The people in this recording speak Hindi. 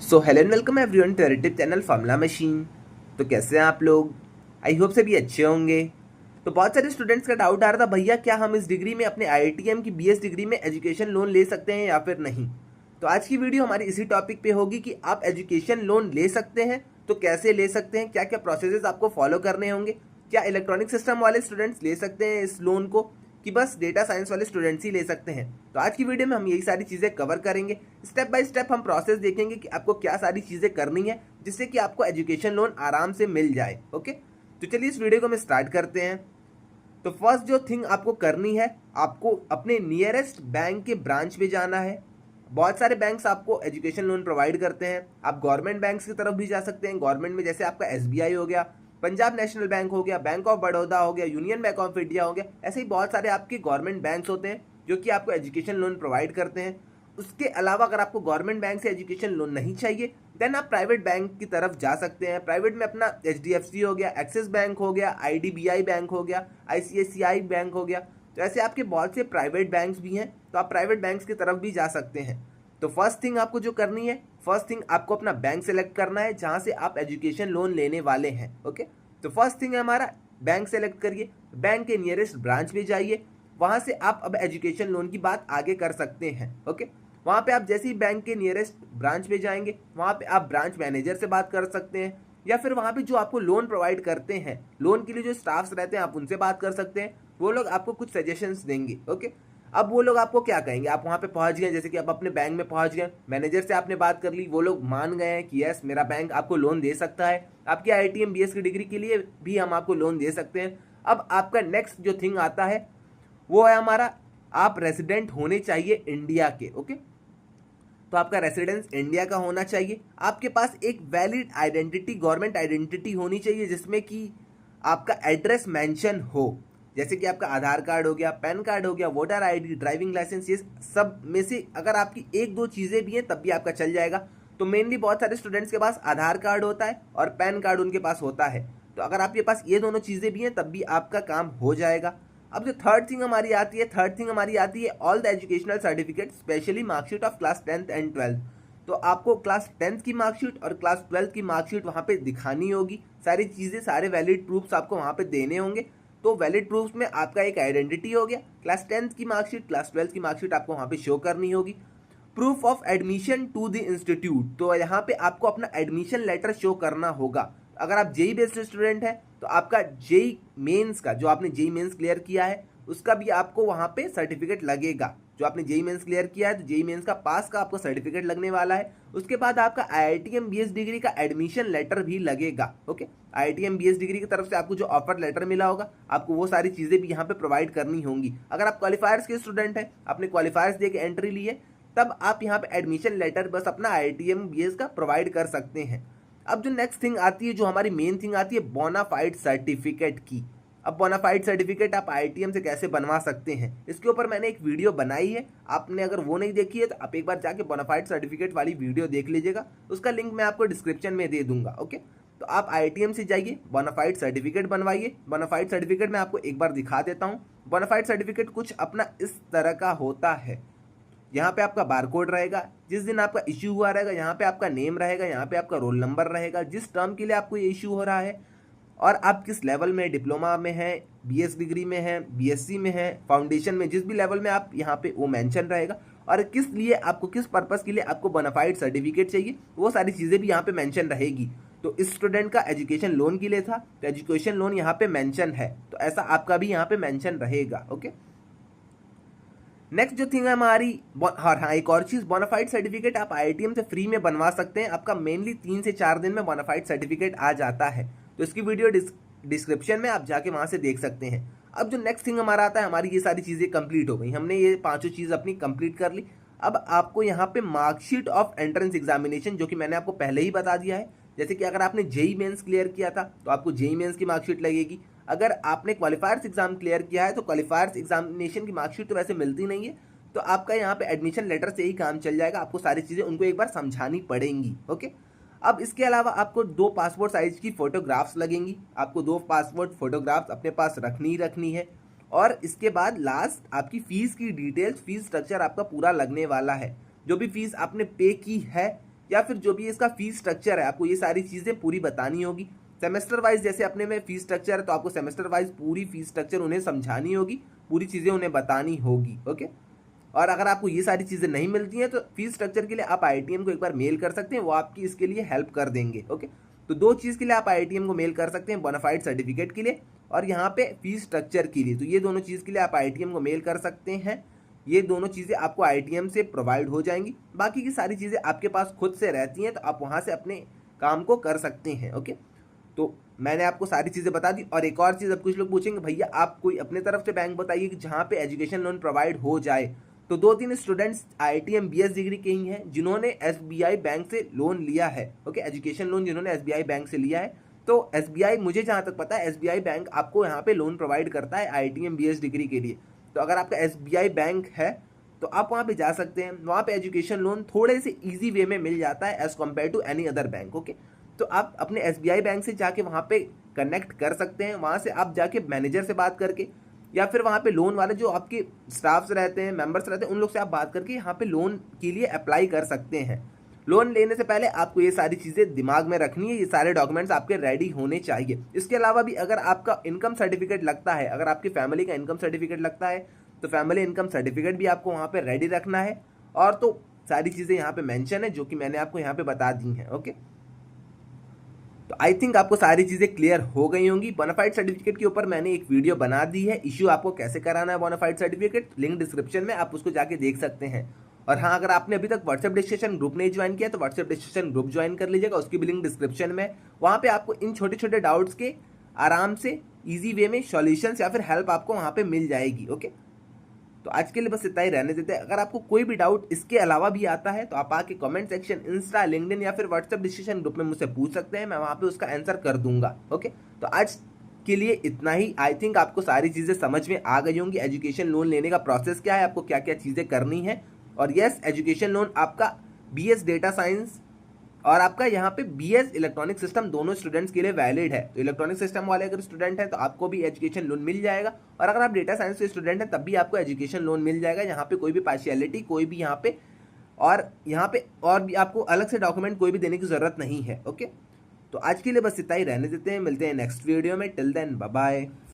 So hello and welcome everyone to YouTube channel formula machine. तो कैसे हैं आप लोग? आई होप सभी अच्छे होंगे। तो बहुत सारे स्टूडेंट्स का डाउट आ रहा था, भैया क्या हम इस डिग्री में अपने आईआईटीएम की बीएस डिग्री में एजुकेशन लोन ले सकते हैं या फिर नहीं। तो आज की वीडियो हमारी इसी टॉपिक पे होगी कि आप एजुकेशन लोन ले सकते हैं तो कैसे ले सकते हैं, क्या क्या प्रोसेसेस आपको फॉलो करने होंगे, क्या इलेक्ट्रॉनिक सिस्टम वाले स्टूडेंट्स ले सकते हैं इस लोन को कि बस डेटा साइंस वाले स्टूडेंट्स ही ले सकते हैं। तो आज की वीडियो में हम यही सारी चीज़ें कवर करेंगे। स्टेप बाय स्टेप हम प्रोसेस देखेंगे कि आपको क्या सारी चीज़ें करनी है जिससे कि आपको एजुकेशन लोन आराम से मिल जाए। ओके, तो चलिए इस वीडियो को हम स्टार्ट करते हैं। तो फर्स्ट जो थिंग आपको करनी है, आपको अपने नियरेस्ट बैंक के ब्रांच पे जाना है। बहुत सारे बैंक्स आपको एजुकेशन लोन प्रोवाइड करते हैं। आप गवर्नमेंट बैंक्स की तरफ भी जा सकते हैं। गवर्नमेंट में जैसे आपका एसबीआई हो गया, पंजाब नेशनल बैंक हो गया, बैंक ऑफ बड़ौदा हो गया, यूनियन बैंक ऑफ इंडिया हो गया, ऐसे ही बहुत सारे आपके गवर्नमेंट बैंक्स होते हैं जो कि आपको एजुकेशन लोन प्रोवाइड करते हैं। उसके अलावा अगर आपको गवर्नमेंट बैंक से एजुकेशन लोन नहीं चाहिए देन आप प्राइवेट बैंक की तरफ जा सकते हैं। प्राइवेट में अपना एचडीएफसी हो गया, एक्सिस बैंक हो गया, आईडीबीआई बैंक हो गया, आईसीआईसीआई बैंक हो गया। तो ऐसे आपके बहुत से प्राइवेट बैंक्स भी हैं, तो आप प्राइवेट बैंक्स की तरफ भी जा सकते हैं। तो फर्स्ट थिंग आपको जो करनी है, फर्स्ट थिंग आपको अपना बैंक सेलेक्ट करना है जहां से आप एजुकेशन लोन लेने वाले हैं। ओके, तो फर्स्ट थिंग है हमारा बैंक सेलेक्ट करिए, बैंक के नियरेस्ट ब्रांच में जाइए, वहां से आप अब एजुकेशन लोन की बात आगे कर सकते हैं। ओके, वहां पे आप जैसे ही बैंक के नियरेस्ट ब्रांच पे जाएंगे वहां पे आप ब्रांच मैनेजर से बात कर सकते हैं, या फिर वहां पे जो आपको लोन प्रोवाइड करते हैं, लोन के लिए जो स्टाफ्स रहते हैं आप उनसे बात कर सकते हैं। वो लोग आपको कुछ सजेशंस देंगे। ओके, अब वो लोग आपको क्या कहेंगे, आप वहां पे पहुंच गए, जैसे कि आप अपने बैंक में पहुंच गए, मैनेजर से आपने बात कर ली, वो लोग मान गए हैं कि यस मेरा बैंक आपको लोन दे सकता है, आपकी आईआईटीएम बीएस की डिग्री के लिए भी हम आपको लोन दे सकते हैं। अब आपका नेक्स्ट जो थिंग आता है वो है हमारा, आप रेसिडेंट होने चाहिए इंडिया के। ओके, तो आपका रेसिडेंस इंडिया का होना चाहिए, आपके पास एक वैलिड आइडेंटिटी, गवर्नमेंट आइडेंटिटी होनी चाहिए जिसमें कि आपका एड्रेस मेंशन हो, जैसे कि आपका आधार कार्ड हो गया, पैन कार्ड हो गया, वोटर आईडी, ड्राइविंग लाइसेंस, ये सब में से अगर आपकी एक दो चीज़ें भी हैं तब भी आपका चल जाएगा। तो मेनली बहुत सारे स्टूडेंट्स के पास आधार कार्ड होता है और पैन कार्ड उनके पास होता है, तो अगर आपके पास ये दोनों चीज़ें भी हैं तब भी आपका काम हो जाएगा। अब जो थर्ड थिंग हमारी आती है, थर्ड थिंग हमारी आती है all the educational certificate, specially marksheet of class 10th and 12th। तो आपको क्लास 10th की मार्कशीट और क्लास 12th की मार्कशीट वहाँ पे दिखानी होगी, सारी चीज़ें, सारे वैलिड प्रूफ्स आपको वहाँ पे देने होंगे। तो वैलिड प्रूफ्स में आपका एक आइडेंटिटी हो गया, क्लास 10th की मार्कशीट, क्लास 12th की मार्कशीट आपको वहाँ पे शो करनी होगी। Proof of admission to the institute, तो यहाँ पे आपको अपना एडमिशन लेटर शो करना होगा। अगर आप जेई बेस्ड स्टूडेंट हैं तो आपका जेई मेंस का, जो आपने जेई मेंस क्लियर किया है उसका भी आपको वहाँ पे सर्टिफिकेट लगेगा। जो आपने जेई मेंस क्लियर किया है तो जेई मेंस का पास का आपको सर्टिफिकेट लगने वाला है। उसके बाद आपका आईआईटीएम बीएस डिग्री का एडमिशन लेटर भी लगेगा। ओके, आईआईटीएम बीएस डिग्री की तरफ से आपको जो ऑफर लेटर मिला होगा आपको वो सारी चीज़ें भी यहाँ पे प्रोवाइड करनी होंगी। अगर आप क्वालिफायर्स के स्टूडेंट हैं, आपने क्वालिफायर्स दे के एंट्री ली है, तब आप यहाँ पे एडमिशन लेटर बस अपना आईआईटीएम बीएस का प्रोवाइड कर सकते हैं। अब जो नेक्स्ट थिंग आती है, जो हमारी मेन थिंग आती है बोनाफाइड सर्टिफिकेट की। अब बोनाफाइड सर्टिफिकेट आप आईआईटीएम से कैसे बनवा सकते हैं, इसके ऊपर मैंने एक वीडियो बनाई है, आपने अगर वो नहीं देखी है तो आप एक बार जाके बोनाफाइड सर्टिफिकेट वाली वीडियो देख लीजिएगा, उसका लिंक मैं आपको डिस्क्रिप्शन में दे दूंगा। ओके, तो आप आईआईटीएम से जाइए, बोनाफाइड सर्टिफिकेट बनवाइए। बोनाफाइड सर्टिफिकेट मैं आपको एक बार दिखा देता हूँ। बोनाफाइड सर्टिफिकेट कुछ अपना इस तरह का होता है। यहाँ पे आपका बारकोड रहेगा, जिस दिन आपका इश्यू हुआ रहेगा यहाँ पे आपका नेम रहेगा, यहाँ पे आपका रोल नंबर रहेगा, जिस टर्म के लिए आपको ये इश्यू हो रहा है, और आप किस लेवल में, डिप्लोमा में है, बीएस डिग्री में है, बीएससी में है, फाउंडेशन में, जिस भी लेवल में आप यहाँ पे वो मेंशन रहेगा, और किस लिए आपको, किस पर्पस के लिए आपको बोनाफाइड सर्टिफिकेट चाहिए, वो सारी चीज़ें भी यहाँ पे मेंशन रहेगी। तो इस स्टूडेंट का एजुकेशन लोन के लिए था तो एजुकेशन लोन यहाँ पे मेंशन है, तो ऐसा आपका भी यहाँ पे मेंशन रहेगा। ओके, नेक्स्ट जो थिंग है हमारी, हाँ एक और चीज़, बोनाफाइड सर्टिफिकेट आप आईआईटीएम से फ्री में बनवा सकते हैं। आपका मेनली 3 से 4 दिन में बोनाफाइड सर्टिफिकेट आ जाता है, तो इसकी वीडियो डिस्क्रिप्शन में आप जाके वहाँ से देख सकते हैं। अब जो नेक्स्ट थिंग हमारा आता है, हमारी ये सारी चीज़ें कंप्लीट हो गई, हमने ये पांचों चीज़ अपनी कंप्लीट कर ली। अब आपको यहाँ पे मार्कशीट ऑफ एंट्रेंस एग्जामिनेशन, जो कि मैंने आपको पहले ही बता दिया है, जैसे कि अगर आपने जेई मेंस क्लियर किया था तो आपको जेई मेंस की मार्कशीट लगेगी। अगर आपने क्वालिफायर्स एग्जाम क्लियर किया है तो क्वालिफायर्स एग्जामिनेशन की मार्कशीट तो वैसे मिलती नहीं है, तो आपका यहाँ पे एडमिशन लेटर से ही काम चल जाएगा। आपको सारी चीज़ें उनको एक बार समझानी पड़ेंगी। ओके, अब इसके अलावा आपको 2 पासपोर्ट साइज की फोटोग्राफ्स लगेंगी, आपको 2 पासपोर्ट फोटोग्राफ्स अपने पास रखनी ही रखनी है। और इसके बाद लास्ट आपकी फीस की डिटेल्स, फीस स्ट्रक्चर आपका पूरा लगने वाला है। जो भी फीस आपने पे की है या फिर जो भी इसका फीस स्ट्रक्चर है आपको ये सारी चीज़ें पूरी बतानी होगी। सेमेस्टर वाइज जैसे अपने में फीस स्ट्रक्चर है तो आपको सेमेस्टर वाइज पूरी फीस स्ट्रक्चर उन्हें समझानी होगी, पूरी चीज़ें उन्हें बतानी होगी। ओके, और अगर आपको ये सारी चीज़ें नहीं मिलती हैं तो फीस स्ट्रक्चर के लिए आप IITM को एक बार मेल कर सकते हैं, वो आपकी इसके लिए हेल्प कर देंगे। ओके, तो दो चीज़ के लिए आप IITM को मेल कर सकते हैं, बोनाफाइड सर्टिफिकेट के लिए और यहाँ पे फीस स्ट्रक्चर के लिए। तो ये दोनों चीज़ के लिए आप IITM को मेल कर सकते हैं, ये दोनों चीज़ें आपको IITM से प्रोवाइड हो जाएंगी। बाकी की सारी चीज़ें आपके पास खुद से रहती हैं, तो आप वहाँ से अपने काम को कर सकते हैं। ओके, तो मैंने आपको सारी चीज़ें बता दी। और एक और चीज़, अब कुछ लोग पूछेंगे भैया आप कोई अपने तरफ से बैंक बताइए कि जहाँ पे एजुकेशन लोन प्रोवाइड हो जाए। तो 2-3 स्टूडेंट्स IITM BS डिग्री के ही हैं जिन्होंने SBI बैंक से लोन लिया है। ओके, एजुकेशन लोन जिन्होंने SBI बैंक से लिया है। तो SBI, मुझे जहाँ तक पता है SBI बैंक आपको यहाँ पे लोन प्रोवाइड करता है IITM BS डिग्री के लिए। तो अगर आपका SBI बैंक है तो आप वहाँ पे जा सकते हैं, वहाँ पे एजुकेशन लोन थोड़े से ईजी वे में मिल जाता है as compare to any other bank. Okay, तो आप अपने SBI बैंक से जाके वहाँ पे कनेक्ट कर सकते हैं, वहाँ से आप जाके मैनेजर से बात करके या फिर वहाँ पे लोन वाले जो आपके स्टाफ्स रहते हैं, मेंबर्स रहते हैं, उन लोग से आप बात करके यहाँ पे लोन के लिए अप्लाई कर सकते हैं। लोन लेने से पहले आपको ये सारी चीज़ें दिमाग में रखनी है, ये सारे डॉक्यूमेंट्स आपके रेडी होने चाहिए। इसके अलावा भी अगर आपका इनकम सर्टिफिकेट लगता है, अगर आपकी फैमिली का इनकम सर्टिफिकेट लगता है तो फैमिली इनकम सर्टिफिकेट भी आपको वहाँ पे रेडी रखना है। और तो सारी चीज़ें यहाँ पे मेंशन है जो कि मैंने आपको यहाँ पे बता दी हैं। ओके, तो आई थिंक आपको सारी चीज़ें क्लियर हो गई होंगी। बोनाफाइड सर्टिफिकेट के ऊपर मैंने एक वीडियो बना दी है, इश्यू आपको कैसे कराना है बोनाफाइड सर्टिफिकेट, लिंक डिस्क्रिप्शन में, आप उसको जाके देख सकते हैं। और हाँ, अगर आपने अभी तक व्हाट्सएप डिस्कशन ग्रुप नहीं ज्वाइन किया तो व्हाट्सएप डिस्कशन ग्रुप ज्वाइन कर लीजिएगा, उसकी भी लिंक डिस्क्रिप्शन में। वहाँ पे आपको इन छोटे छोटे डाउट्स के आराम से ईजी वे में सॉल्यूशंस या फिर हेल्प आपको वहाँ पे मिल जाएगी। ओके, तो आज के लिए बस इतना ही रहने देते हैं। अगर आपको कोई भी डाउट इसके अलावा भी आता है तो आप आके कमेंट सेक्शन, इंस्टा, लिंक्डइन या फिर व्हाट्सएप डिस्कशन ग्रुप में मुझसे पूछ सकते हैं, मैं वहाँ पे उसका आंसर कर दूंगा। ओके, तो आज के लिए इतना ही। आई थिंक आपको सारी चीज़ें समझ में आ गई होंगी, एजुकेशन लोन लेने का प्रोसेस क्या है, आपको क्या क्या चीज़ें करनी है। और यस, एजुकेशन लोन आपका BS डेटा साइंस और आपका यहाँ पे BS इलेक्ट्रॉनिक सिस्टम दोनों स्टूडेंट्स के लिए वैलिड है। तो इलेक्ट्रॉनिक सिस्टम वाले अगर स्टूडेंट हैं तो आपको भी एजुकेशन लोन मिल जाएगा, और अगर आप डेटा साइंस के स्टूडेंट हैं तब भी आपको एजुकेशन लोन मिल जाएगा। यहाँ पे कोई भी पार्शियलिटी, कोई भी यहाँ पे और भी आपको अलग से डॉक्यूमेंट कोई भी देने की ज़रूरत नहीं है। ओके, तो आज के लिए बस इतना ही रहने देते हैं, मिलते हैं नेक्स्ट वीडियो में। Till then bye bye.